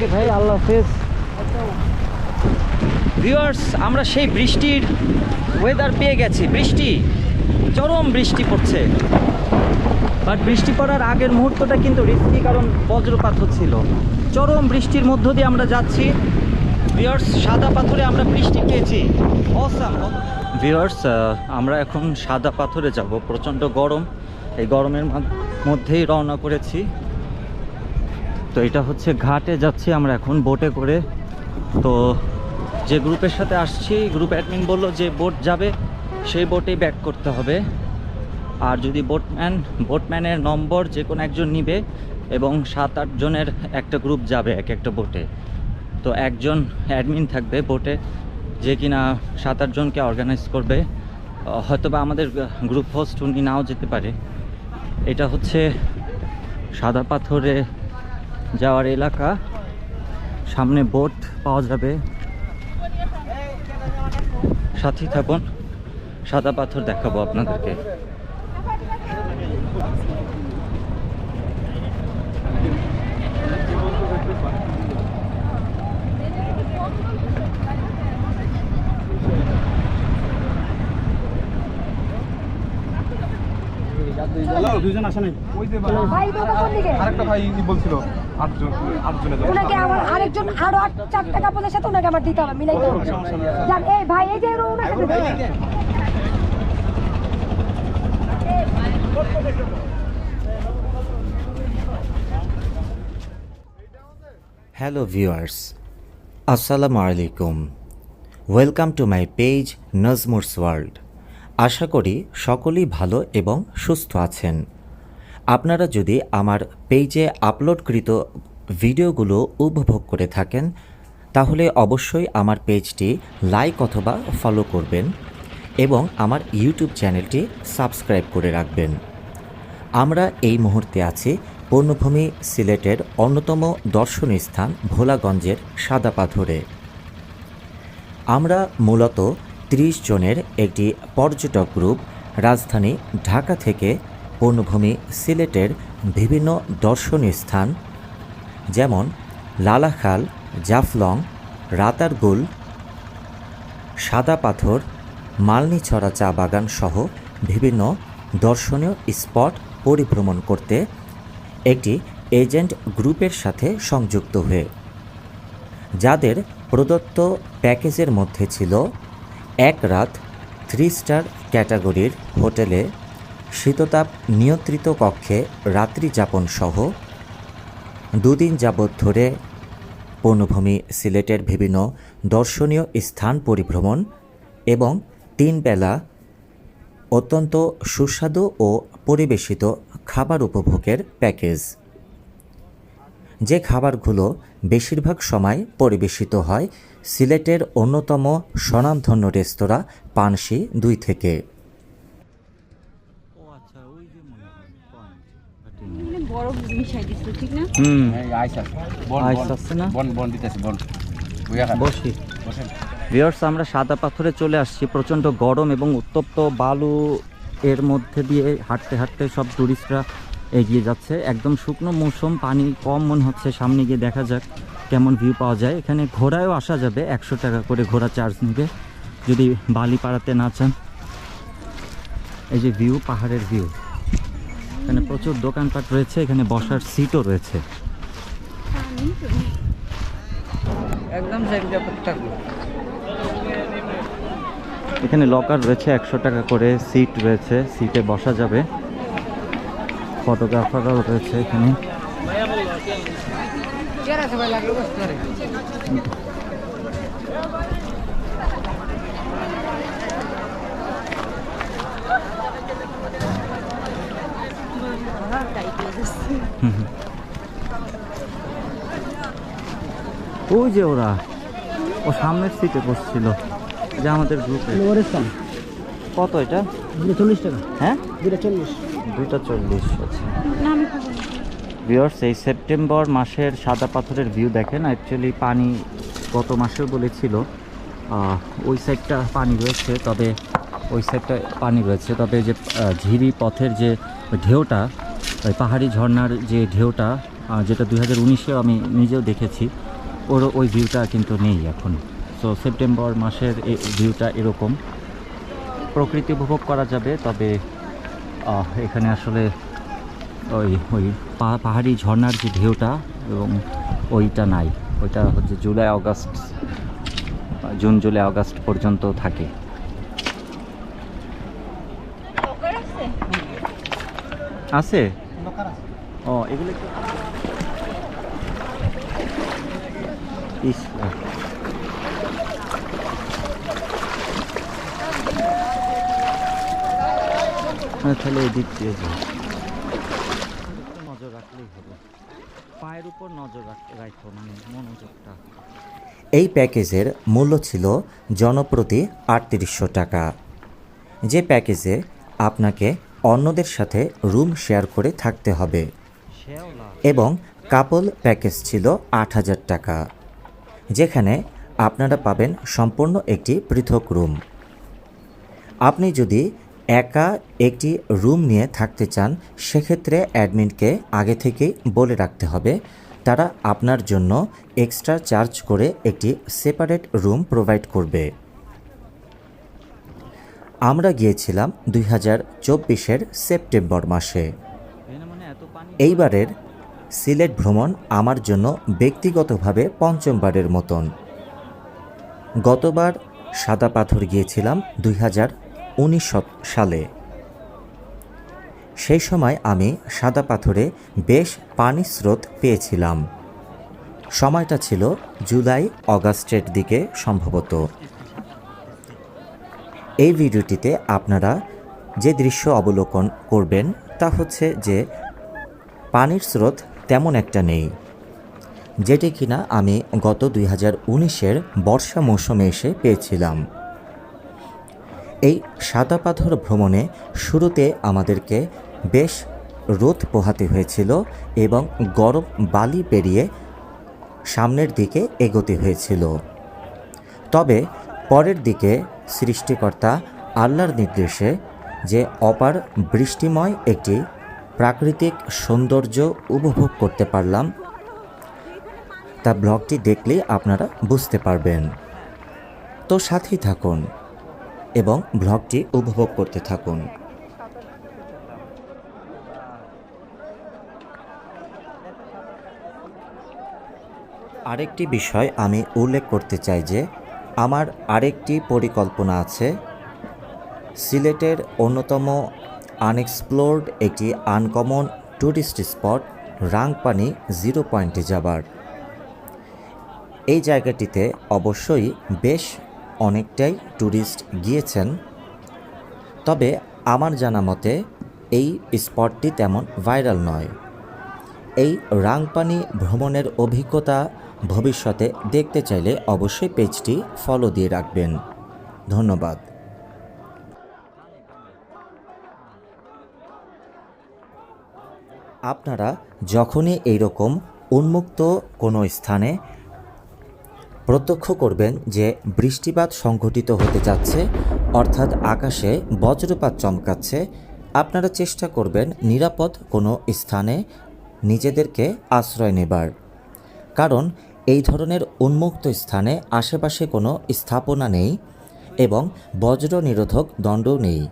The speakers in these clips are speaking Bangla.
ওকে ভাই, আল্লাহ হাফেজ। ভিউয়ার্স, আমরা সেই বৃষ্টির ওয়েদার পেয়ে গেছি। বৃষ্টি, চরম বৃষ্টি পড়ছে। বাট বৃষ্টি পড়ার আগের মুহূর্তটা কিন্তু রিস্কি, কারণ বজ্রপাত হচ্ছিল। চরম বৃষ্টির মধ্য দিয়ে আমরা যাচ্ছি। ভিউয়ার্স, সাদা পাথরে আমরা বৃষ্টি পেয়েছি। অসাম। ভিউয়ার্স, আমরা এখন সাদা পাথরে যাব। প্রচণ্ড গরম, এই গরমের মধ্যেই রওনা করেছি। তো এটা হচ্ছে ঘাটে যাচ্ছি আমরা এখন বোটে করে। তো যে গ্রুপের সাথে আসছি, গ্রুপ অ্যাডমিন বলল যে বোট যাবে সেই বোটেই ব্যাক করতে হবে। আর যদি বোটম্যানের নম্বর যে কোনো একজন নিবে, এবং 7-8 জনের একটা গ্রুপ যাবে এক একটা বোটে। তো একজন অ্যাডমিন থাকবে বোটে, যে কিনা 7-8 জনকে অর্গানাইজ করবে। হয়তোবা আমাদের গ্রুপ হোস্ট উনি নাও যেতে পারে। এটা হচ্ছে সাদা পাথরে যাওয়ার এলাকা। সামনে বোট পাওয়া যাবে, সাথী থাকুন, সাদা পাথর দেখাবো আপনাদেরকে। দুইজন আসে নাই, ভাই দুটো কোন দিকে? আরেকটা ভাই বলছিল 8 জনের জন্য। ওনাকে আমার আরেকজন আরো 4টা কাপড়ের সাথে ওনাকে আমার দিতে হবে, মিলাইতে হবে। যান, এই ভাই, এই যে ওনার সাথে দেন। হ্যালো ভিউয়ার্স, আসসালামু আলাইকুম। Welcome to my page Nazmur's world. আশা করি সকলেই ভালো এবং সুস্থ আছেন। আপনারা যদি আমার পেজে আপলোডকৃত ভিডিওগুলো উপভোগ করে থাকেন, তাহলে অবশ্যই আমার পেজটি লাইক অথবা ফলো করবেন এবং আমার ইউটিউব চ্যানেলটি সাবস্ক্রাইব করে রাখবেন। আমরা এই মুহূর্তে আছি পূর্ণভূমি সিলেটের অন্যতম দর্শনীয় স্থান ভোলাগঞ্জের সাদা পাথরে। আমরা মূলত 30 জনের একটি পর্যটক গ্রুপ রাজধানী ঢাকা থেকে পূর্ণভূমি সিলেটের বিভিন্ন দর্শনীয় স্থান যেমন লালাখাল, জাফলং, রাতারগুল, সাদা পাথর, মালনীছড়া চা বাগান সহ বিভিন্ন দর্শনীয় স্পট পরিভ্রমণ করতে একটি এজেন্ট গ্রুপের সাথে সংযুক্ত হয়ে, যাদের প্রদত্ত প্যাকেজের মধ্যে ছিল 1 রাত 3 স্টার ক্যাটাগরির হোটেলে শীততাপ নিয়ন্ত্রিত কক্ষে রাত্রি যাপন সহ 2 দিন যাবৎ ধরে পূর্ণভূমি সিলেটের বিভিন্ন দর্শনীয় স্থান পরিভ্রমণ এবং 3 বেলা অত্যন্ত সুস্বাদু ও পরিবেশিত খাবার উপভোগের প্যাকেজ, যে খাবারগুলো বেশিরভাগ সময় পরিবেশিত হয় সিলেটের অন্যতম স্বনামধন্য রেস্তোরাঁ পানশি 2 থেকে। বড় মিশাই দিছ, ঠিক না? বসি। ভিউয়ার্স, আমরা সাদা পাথরে চলে আসছি। প্রচণ্ড গরম এবং উত্তপ্ত বালু এর মধ্যে দিয়ে হাঁটতে হাঁটতে সব টুরিস্টরা এগিয়ে যাচ্ছে। একদম শুকনো মৌসুম, পানি কম মনে হচ্ছে। সামনে গিয়ে দেখা যাক কেমন ভিউ পাওয়া যায়। এখানে ঘোড়ায়ও আসা যাবে, 100 টাকা করে ঘোড়া চার্জ নেবে যদি বালি পাড়াতে না চান। এই যে ভিউ, পাহাড়ের ভিউ। এখানে প্রচুর দোকানপাট রয়েছে, এখানে বসার সিটও রয়েছে। একদম এখানে লকার রয়েছে, 100 টাকা করে সিট রয়েছে, সিটে বসা যাবে। ফটোগ্রাফারও রয়েছে এখানে। ওই যে ওরা ও সামনের সিটে বসছিল, যে আমাদের গ্রুপে। কত এটা? 40 টাকা। হ্যাঁ, 240। 240। আচ্ছা ভিউয়ার্স, এই সেপ্টেম্বর মাসের সাদা পাথরের ভিউ দেখেন। অ্যাকচুয়ালি পানি গত মাসেও বলেছিল ওই সাইডটা পানি রয়েছে, তবে ওই সাইডটা পানি রয়েছে, তবে যে ঝিরি পথের যে ঢেউটা, ওই পাহাড়ি ঝর্ণার যে ঢেউটা, যেটা 2019-এও আমি নিজেও দেখেছি, ওই ভিউটা কিন্তু নেই এখন। সো সেপ্টেম্বর মাসের এই ভিউটা এরকম, প্রকৃতি উপভোগ করা যাবে, তবে এখানে আসলে ওই পাহাড়ি ঝর্ণার যে ঢেউটা এবং ওইটা নাই। ওইটা হচ্ছে জুন জুলাই আগস্ট পর্যন্ত থাকে। আছে ও এগুলো তাহলে এই দিক দিয়ে যাই, নজর রাখলেই হবে, পায়ের উপর নজর রাখো, মানে মনোযোগটা। এই প্যাকেজের মূল্য ছিল জনপ্রতি ৩৮০০ টাকা, যে প্যাকেজে আপনাকে অন্যদের সাথে রুম শেয়ার করে থাকতে হবে, এবং কাপল প্যাকেজ ছিল ৮০০০ টাকা, যেখানে আপনারা পাবেন সম্পূর্ণ একটি পৃথক রুম। আপনি যদি একা একটি রুম নিয়ে থাকতে চান, সেক্ষেত্রে অ্যাডমিনকে আগে থেকেই বলে রাখতে হবে, তারা আপনার জন্য এক্সট্রা চার্জ করে একটি সেপারেট রুম প্রোভাইড করবে। আমরা গিয়েছিলাম 2024-এর সেপ্টেম্বর মাসে। এইবারের সিলেট ভ্রমণ আমার জন্য ব্যক্তিগতভাবে পঞ্চমবারের মতন। গতবার সাদা পাথর গিয়েছিলাম 2019 সালে। সেই সময় আমি সাদা পাথরে বেশ পানির স্রোত পেয়েছিলাম। সময়টা ছিল জুলাই আগস্টের দিকে সম্ভবত। এই ভিডিওটিতে আপনারা যে দৃশ্য অবলোকন করবেন তা হচ্ছে যে পানির স্রোত তেমন একটা নেই, যেটি কিনা আমি গত 2019-এর বর্ষা মৌসুমে এসে পেয়েছিলাম। এই সাদা পাথর ভ্রমণে শুরুতে আমাদেরকে বেশ রোদ পোহাতে হয়েছিল এবং গরম বালি পেরিয়ে সামনের দিকে এগোতে হয়েছিল। তবে পরের দিকে সৃষ্টিকর্তা আল্লাহর নির্দেশে যে অপার বৃষ্টিময় একটি প্রাকৃতিক সৌন্দর্য উপভোগ করতে পারলাম, তা ব্লগটি দেখলেই আপনারা বুঝতে পারবেন। তো সাথেই থাকুন এবং ব্লগটি উপভোগ করতে থাকুন। আরেকটি বিষয় আমি উল্লেখ করতে চাই যে আমার আরেকটি পরিকল্পনা আছে সিলেটের অন্যতম আনএক্সপ্লোরড একটি uncommon tourist spot Rangpani zero পয়েন্টে যাবার। এই জায়গাটিতে অবশ্যই বেশ অনেকটাই ট্যুরিস্ট গিয়েছেন, তবে আমার জানা মতে এই স্পটটি তেমন ভাইরাল নয়। এই রাংপানি ভ্রমণের অভিজ্ঞতা ভবিষ্যতে দেখতে চাইলে অবশ্যই পেজটি ফলো দিয়ে রাখবেন। ধন্যবাদ। আপনারা যখনই এইরকম উন্মুক্ত কোনো স্থানে প্রত্যক্ষ করবেন যে বৃষ্টিপাত সংঘটিত হতে যাচ্ছে, অর্থাৎ আকাশে বজ্রপাত চমকাচ্ছে, আপনারা চেষ্টা করবেন নিরাপদ কোনো স্থানে নিজেদেরকে আশ্রয় নেবার। কারণ এই ধরনের উন্মুক্ত স্থানে আশেপাশে কোনো স্থাপনা নেই এবং বজ্র নিরোধক দণ্ডও নেই।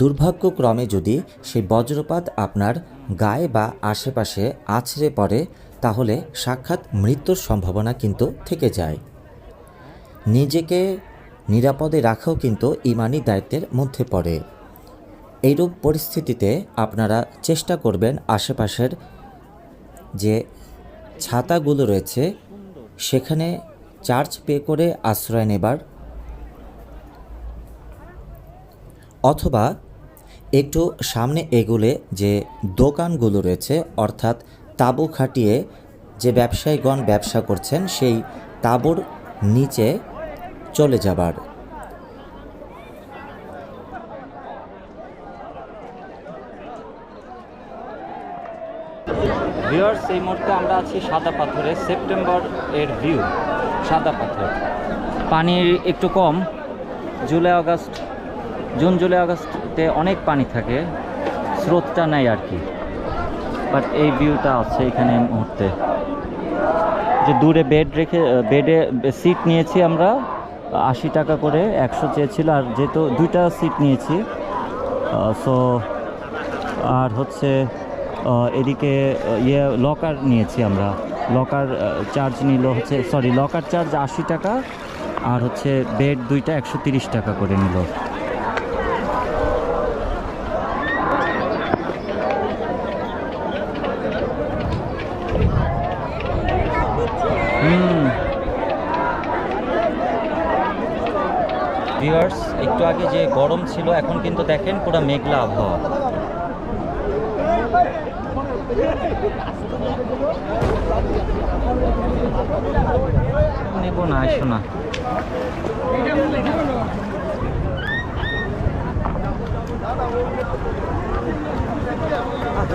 দুর্ভাগ্যক্রমে যদি সেই বজ্রপাত আপনার গায়ে বা আশেপাশে আছড়ে পড়ে, তাহলে সাক্ষাৎ মৃত্যুর সম্ভাবনা কিন্তু থেকে যায়। নিজেকে নিরাপদে রাখাও কিন্তু ঈমানি দায়িত্বের মধ্যে পড়ে। এইরূপ পরিস্থিতিতে আপনারা চেষ্টা করবেন আশেপাশের যে ছাতাগুলো রয়েছে সেখানে চার্জ পে করে আশ্রয় নেবার, অথবা একটু সামনে এগুলে যে দোকানগুলো রয়েছে, অর্থাৎ তাঁবু খাটিয়ে যে ব্যবসায়ীগণ ব্যবসা করছেন সেই তাঁবুর নিচে চলে যাবার। ভিউয়ার্স, এই মুহূর্তে আমরা আছি সাদা পাথরে, সেপ্টেম্বর এর ভিউ। সাদা পাথর পানির একটু কম, জুন জুলাই আগস্টে অনেক পানি থাকে, স্রোতটা নেই আর কি, বাট এই ভিউটা আছে এখানে মুহূর্তে। যে দূরে বেড রেখে বেডে সিট নিয়েছি আমরা 80 টাকা করে, 100 চেয়েছিল, আর যেহেতু 2টা সিট নিয়েছি সো আর হচ্ছে এদিকে লকার নিয়েছি আমরা, লকার চার্জ নিল হচ্ছে লকার চার্জ 80 টাকা, আর হচ্ছে বেড 2টা 130 টাকা করে নিল। ভিউয়ার্স, একটু আগে যে গরম ছিল এখন কিন্তু দেখেন পুরো মেঘলা আবহাওয়া। নেবো না, আসো না।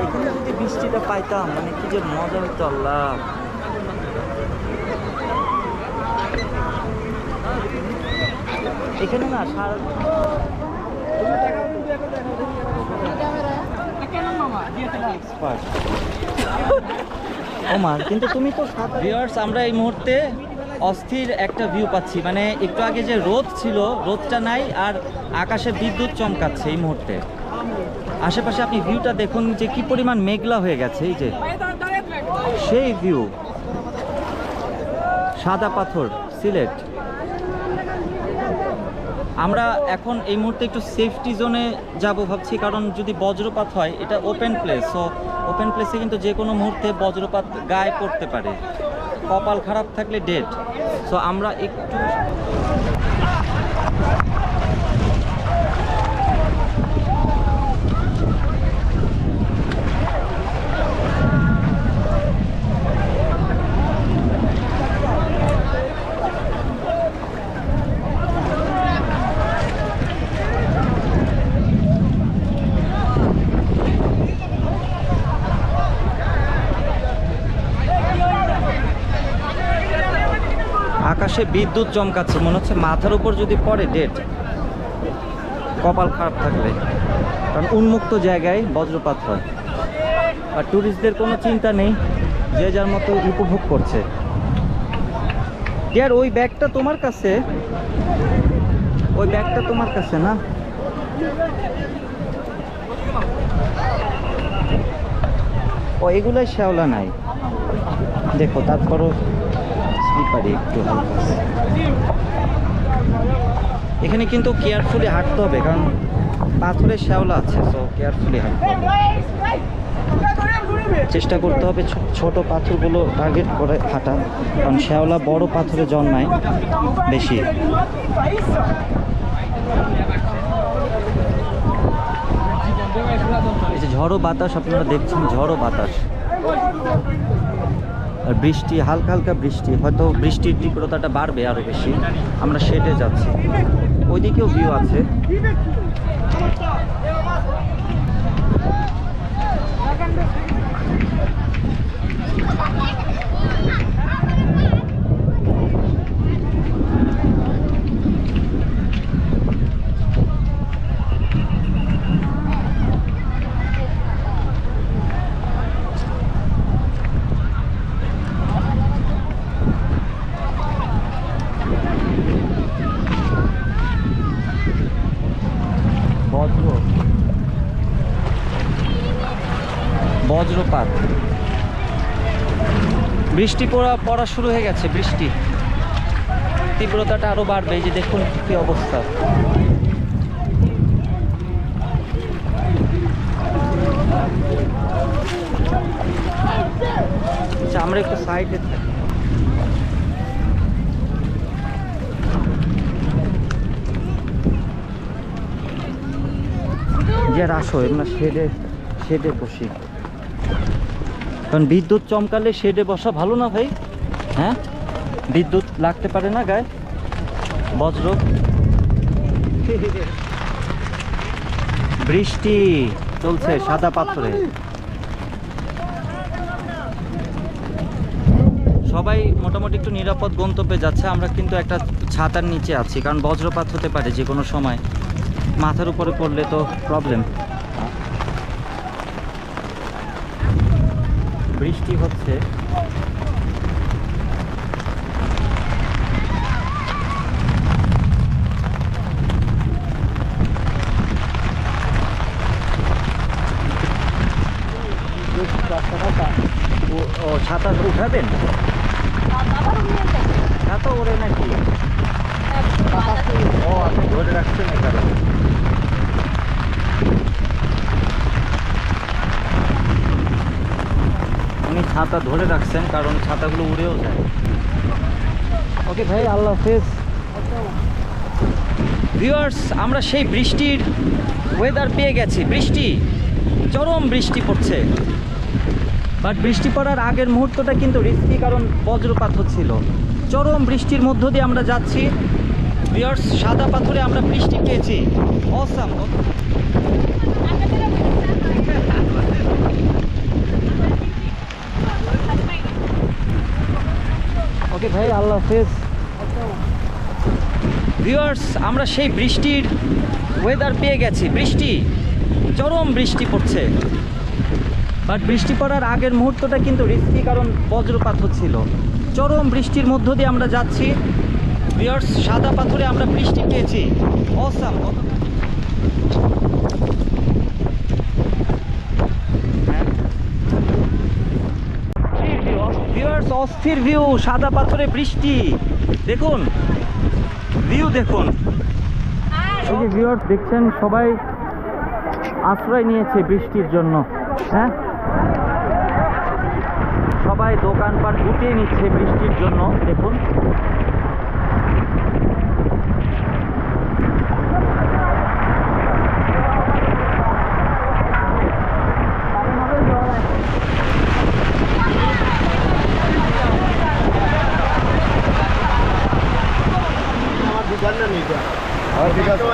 এখানে যদি বৃষ্টিটা পাইতাম মানে কি যে মজা হইতো আল্লাহ। এখানে না সারা ওমার, কিন্তু তুমি তো ভিউয়ার্স, আমরা এই মুহূর্তে অস্থির একটা ভিউ পাচ্ছি। মানে একটু আগে যে রোদ ছিল, রোদটা নাই, আর আকাশে বিদ্যুৎ চমকাচ্ছে এই মুহূর্তে। আশেপাশে আপনি ভিউটা দেখুন যে কি পরিমাণ মেঘলা হয়ে গেছে। এই যে সেই ভিউ, সাদা পাথর, সিলেট। আমরা এখন এই মুহূর্তে একটু সেফটি জোনে যাব ভাবছি, কারণ যদি বজ্রপাত হয়, এটা ওপেন প্লেস, সো ওপেন প্লেসে কিন্তু যে কোনো মুহূর্তে বজ্রপাত গায়ে পড়তে পারে, কপাল খারাপ থাকলে ডেড। সো আমরা একটু আকাশে বিদ্যুৎ চমকাচ্ছে, মনে হচ্ছে মাথার উপর যদি পড়ে ডেড, কপাল খারাপ থাকলে। কারণ উন্মুক্ত জায়গায় বজ্রপাত হয়, আর ট্যুরিস্টদের কোনো চিন্তা নেই, যে যার মতো উপভোগ করছে। ইয়ার ওই ব্যাগটা তোমার কাছে, ওই ব্যাগটা তোমার কাছে না? ও এগুলাই শ্যাওলা নাই দেখো, তারপরও স্লিপারি একটু হালকা। এখানে কিন্তু কেয়ারফুলি হাঁটতে হবে, কারণ পাথরের শ্যাওলা আছে, সো কেয়ারফুলি হাঁটতে হবে। চেষ্টা করতে হবে ছোট পাথরগুলো টার্গেট করে হাঁটা, কারণ শ্যাওলা বড় পাথরে জন্মায় বেশি। এই যে ঝড়ো বাতাস আপনারা দেখছেন, ঝড়ো বাতাস আর বৃষ্টি, হালকা হালকা বৃষ্টি, হয়তো বৃষ্টির তীব্রতাটা বাড়বে আরো বেশি। আমরা শেডে যাচ্ছি, ওইদিকেও ভিউ আছে। বজ্রপাত, বৃষ্টি পড়া শুরু হয়ে গেছে, বৃষ্টি তীব্রতাটা আরো বাড়বে। এই যে দেখুন কি অবস্থা। আচ্ছা, আমরা একটু সাইডে থাকি। যে আসো আমরা শেডে বসি, কারণ বিদ্যুৎ চমকালে শেডে বসা ভালো না ভাই। হ্যাঁ, বিদ্যুৎ লাগতে পারে না গায়ে, বজ্র। বৃষ্টি চলছে সাদা পাথরে, সবাই মোটামুটি একটু নিরাপদ গন্তব্যে যাচ্ছে। আমরা কিন্তু একটা ছাতার নিচে আছি, কারণ বজ্রপাত হতে পারে যে কোনো সময়, মাথার উপরে পড়লে তো প্রবলেম। বৃষ্টি হচ্ছে, ও ছাতা উঠাবেন? ছাতা ওরে নাকি? ও আপনি ধরে রাখছেন এই কারণে। উনি ছাতা ধরে রাখছেন কারণ ছাতাগুলো উড়েও যায়। ওকে ভাই, আল্লাহ হাফেজ। ভিউয়ার্স, আমরা সেই বৃষ্টির ওয়েদার পেয়ে গেছি। বৃষ্টি, চরম বৃষ্টি পড়ছে। বাট বৃষ্টি পড়ার আগের মুহূর্তটা কিন্তু রিস্কি, কারণ বজ্রপাত হচ্ছিল। চরম বৃষ্টির মধ্য দিয়ে আমরা যাচ্ছি। ভিউয়ার্স, সাদা পাথরে আমরা বৃষ্টি পেয়েছি। অসাম। ওকে ভাই, আল্লাহ হাফেজ। ভিউয়ার্স, আমরা সেই বৃষ্টির ওয়েদার পেয়ে গেছি। বৃষ্টি, চরম বৃষ্টি পড়ছে। বাট বৃষ্টি পড়ার আগের মুহূর্তটা কিন্তু রিস্কি, কারণ বজ্রপাত হচ্ছিল। চরম বৃষ্টির মধ্য দিয়ে আমরা যাচ্ছি। ভিউয়ার্স, সাদা পাথরে আমরা বৃষ্টি পেয়েছি। অসাম। ভিউয়ার্স, অস্থির ভিউ, সাদা পাথরে বৃষ্টি। দেখুন ভিউ, দেখুন। এই যে ভিউয়ার্স দেখছেন, সবাই আশ্রয় নিয়েছে বৃষ্টির জন্য। হ্যাঁ, সবাই দোকানপাট গুটিয়ে নিচ্ছে বৃষ্টির জন্য। দেখুন, ঠিক আছে।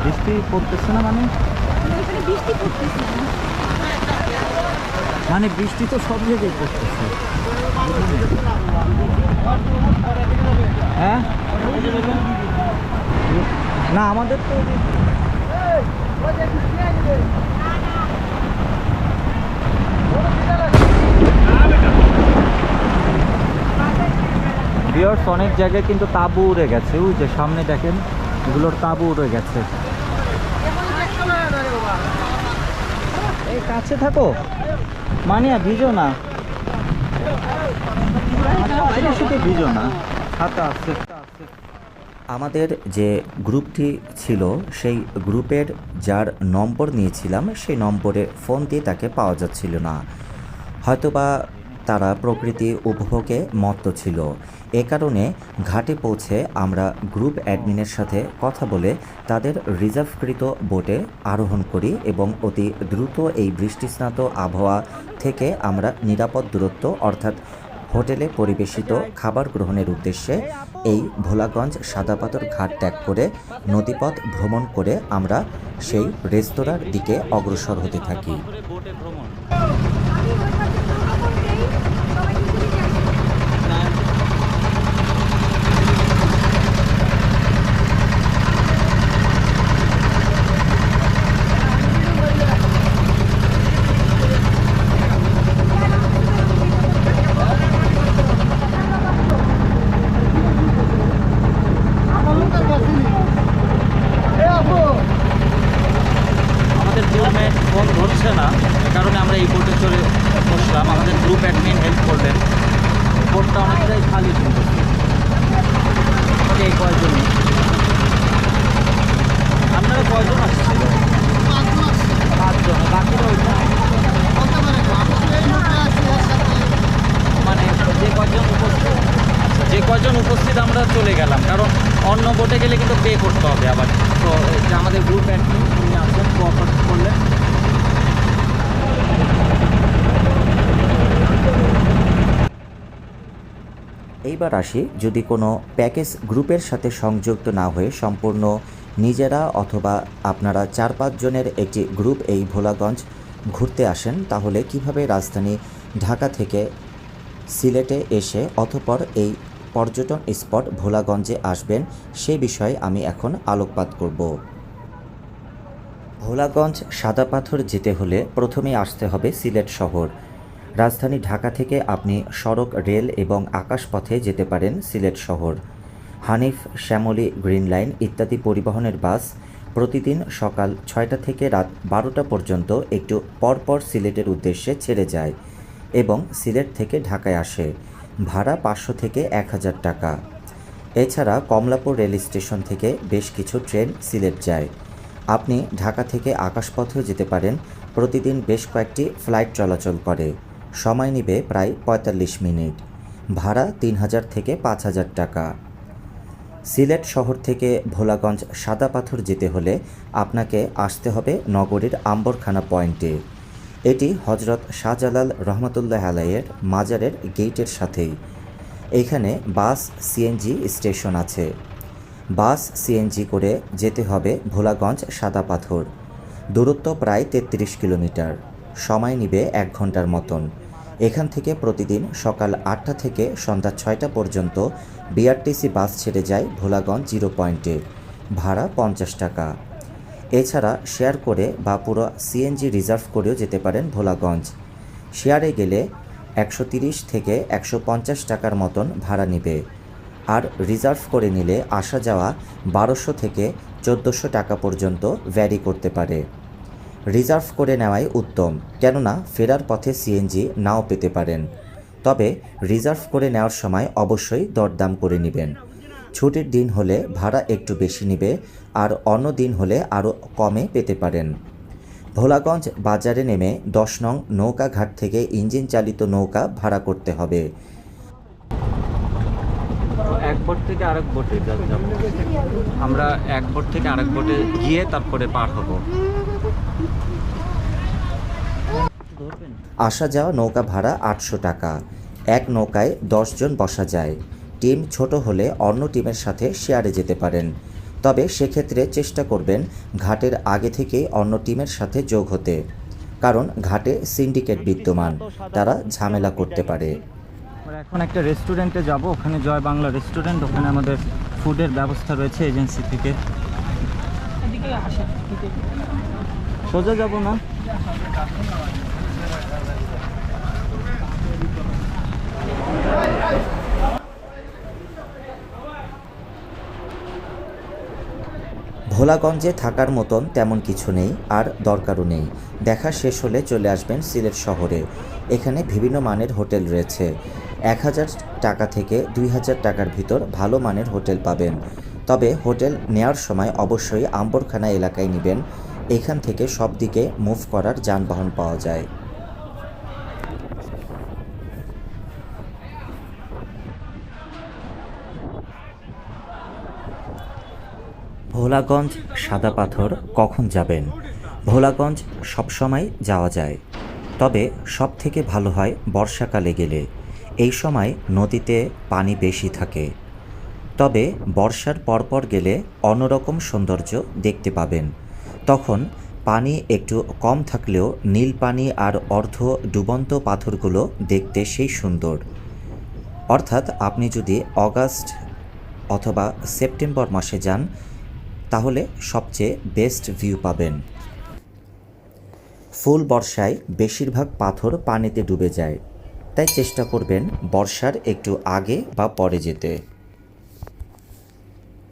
বৃষ্টি পড়তেছে না মানে? মানে বৃষ্টি তো সব জায়গায় পড়তেছে। হ্যাঁ, না আমাদের তো ভিউয়ার্স, অনেক জায়গায় কিন্তু তাঁবু উড়ে গেছে। ওই যে সামনে দেখেন, এগুলোর তাঁবু উড়ে গেছে। এই কাছে থাকো, মানিয়া ভিজো না, শুধু ভিজো না, ছাতা আছে। আমাদের যে গ্রুপটি ছিল, সেই গ্রুপের যার নম্বর নিয়েছিলাম, সেই নম্বরে ফোন দিয়ে তাকে পাওয়া যাচ্ছিল না। হয়তোবা তারা প্রকৃতি উপভোগে মত্ত ছিল। এ কারণে ঘাটে পৌঁছে আমরা গ্রুপ অ্যাডমিনের সাথে কথা বলে তাদের রিজার্ভকৃত বোটে আরোহণ করি এবং অতি দ্রুত এই বৃষ্টিস্নাত আবহাওয়া থেকে আমরা নিরাপদ দূরত্ব, অর্থাৎ হোটেলে পরিবেশিত খাবার গ্রহণের উদ্দেশ্যে এই ভোলাগঞ্জ সাদাপাথর ঘাট ত্যাগ করে নদীপথ ভ্রমণ করে আমরা সেই রেস্তোরাঁর দিকে অগ্রসর হতে থাকি। আমাদের গ্রুপমেট ফোন ধরছে না, এ কারণে আমরা এই বোটে চলে বসলাম। আমাদের গ্রুপ অ্যাডমিন হেল্প করলেন। বোটটা অনেকটাই খালি কিন্তু এই কয়জনই। আপনারা কয়জন আসছিল? 5 জন। বাকিরা ওইটা মানে যে কয়জন উপস্থিত আমরা চলে গেলাম, কারণ অন্য বোটে গেলে কিন্তু পে করতে হবে আবার। তো যে আমাদের গ্রুপ অ্যাডমিন উনি আসেন, কোঅপারেট করলেন। এবার আসি, যদি কোনো প্যাকেজ গ্রুপের সাথে সংযুক্ত না হয়ে সম্পূর্ণ নিজেরা অথবা আপনারা 4-5 জনের একটি গ্রুপ এই ভোলাগঞ্জ ঘুরতে আসেন, তাহলে কিভাবে রাজধানী ঢাকা থেকে সিলেটে এসে অতঃপর এই পর্যটন স্পট ভোলাগঞ্জে আসবেন সেই বিষয়ে আমি এখন আলোকপাত করব। ভোলাগঞ্জ সাদা পাথর যেতে হলে প্রথমেই আসতে হবে সিলেট শহর। রাজধানী ঢাকা থেকে আপনি সড়ক, রেল এবং আকাশপথে যেতে পারেন সিলেট শহর। হানিফ, শ্যামলী, গ্রিন লাইন ইত্যাদি পরিবহনের বাস প্রতিদিন সকাল 6টা থেকে রাত 12টা পর্যন্ত একটু পরপর সিলেটের উদ্দেশ্যে ছেড়ে যায় এবং সিলেট থেকে ঢাকায় আসে। ভাড়া 500 থেকে 1000 টাকা। এছাড়া কমলাপুর রেল স্টেশন থেকে বেশ কিছু ট্রেন সিলেট যায়। আপনি ঢাকা থেকে আকাশপথেও যেতে পারেন। প্রতিদিন বেশ কয়েকটি ফ্লাইট চলাচল করে। সময় নেবে প্রায় 45 মিনিট। ভাড়া 3000 থেকে 5000 টাকা। সিলেট শহর থেকে ভোলাগঞ্জ সাদা পাথর যেতে হলে আপনাকে আসতে হবে নগরীর আম্বরখানা পয়েন্টে। এটি হজরত শাহজালাল রহমতুল্লাহ আলাইয়ের মাজারের গেটের সাথেই। এখানে বাস, সিএনজি স্টেশন আছে। বাস, সিএনজি করে যেতে হবে ভোলাগঞ্জ সাদা পাথর। দূরত্ব প্রায় 33 কিলোমিটার। সময় নেবে 1 ঘন্টার মতন। এখান থেকে প্রতিদিন সকাল 8টা থেকে সন্ধ্যা 6টা পর্যন্ত বিআরটিসি বাস ছেড়ে যায় ভোলাগঞ্জ 0 পয়েন্টে। ভাড়া 50 টাকা। এছাড়া শেয়ার করে বা পুরো সিএনজি রিজার্ভ করেও যেতে পারেন ভোলাগঞ্জ। শেয়ারে গেলে 130 থেকে 150 টাকার মতন ভাড়া নেবে। আর রিজার্ভ করে নিলে আসা যাওয়া 1200 থেকে 1400 টাকা পর্যন্ত ভ্যারি করতে পারে। রিজার্ভ করে নেওয়াই উত্তম, কেননা ফেরার পথে সিএনজি নাও পেতে পারেন। তবে রিজার্ভ করে নেওয়ার সময় অবশ্যই দরদাম করে নেবেন। ছুটির দিন হলে ভাড়া একটু বেশি নেবে, আর অন্য দিন হলে আরও কমে পেতে পারেন। ভোলাগঞ্জ বাজারে নেমে 10 নং নৌকা ঘাট থেকে ইঞ্জিন চালিত নৌকা ভাড়া করতে হবে। এক বোট থেকে আরেক বোটে যাব। আমরা এক বোট থেকে আরেক বোটে গিয়ে তারপরে পার হব। আসা যাওয়া নৌকা ভাড়া 800 টাকা। এক নৌকায় 10 জন বসা যায়। টিম ছোট হলে অন্য টিমের সাথে শেয়ারে যেতে পারেন। তবে সেক্ষেত্রে চেষ্টা করবেন ঘাটের আগে থেকেই অন্য টিমের সাথে যোগ হতে, কারণ ঘাটে সিন্ডিকেট বিদ্যমান, তারা ঝামেলা করতে পারে। আমরা এখন একটা রেস্টুরেন্টে যাব। ওখানে জয় বাংলা রেস্টুরেন্ট, ওখানে আমাদের ফুডের ব্যবস্থা রয়েছে এজেন্সি থেকে। সোজা যাব না? ভোলাগঞ্জে থাকার মতন তেমন কিছু নেই, আর দরকারও নেই। দেখা শেষ হলে চলে আসবেন সিলেট শহরে। এখানে বিভিন্ন মানের হোটেল রয়েছে। 1000 টাকা থেকে 2000 টাকার ভিতর ভালো মানের হোটেল পাবেন। তবে হোটেল নেওয়ার সময় অবশ্যই আম্বরখানা এলাকায় নেবেন। এখান থেকে সব দিকে মুভ করার যানবাহন পাওয়া যায়। ভোলাগঞ্জ সাদা পাথর কখন যাবেন? ভোলাগঞ্জ সবসময় যাওয়া যায়, তবে সব থেকে ভালো হয় বর্ষাকালে গেলে। এই সময় নদীতে পানি বেশি থাকে। তবে বর্ষার পরপর গেলে অন্যরকম সৌন্দর্য দেখতে পাবেন। তখন পানি একটু কম থাকলেও নীল পানি আর অর্ধ ডুবন্ত পাথরগুলো দেখতে সেই সুন্দর। অর্থাৎ আপনি যদি অগাস্ট অথবা সেপ্টেম্বর মাসে যান তাহলে সবচেয়ে বেস্ট ভিউ পাবেন। ফুল বর্ষায় বেশিরভাগ পাথর পানিতে ডুবে যায়, তাই চেষ্টা করবেন বর্ষার একটু আগে বা পরে যেতে।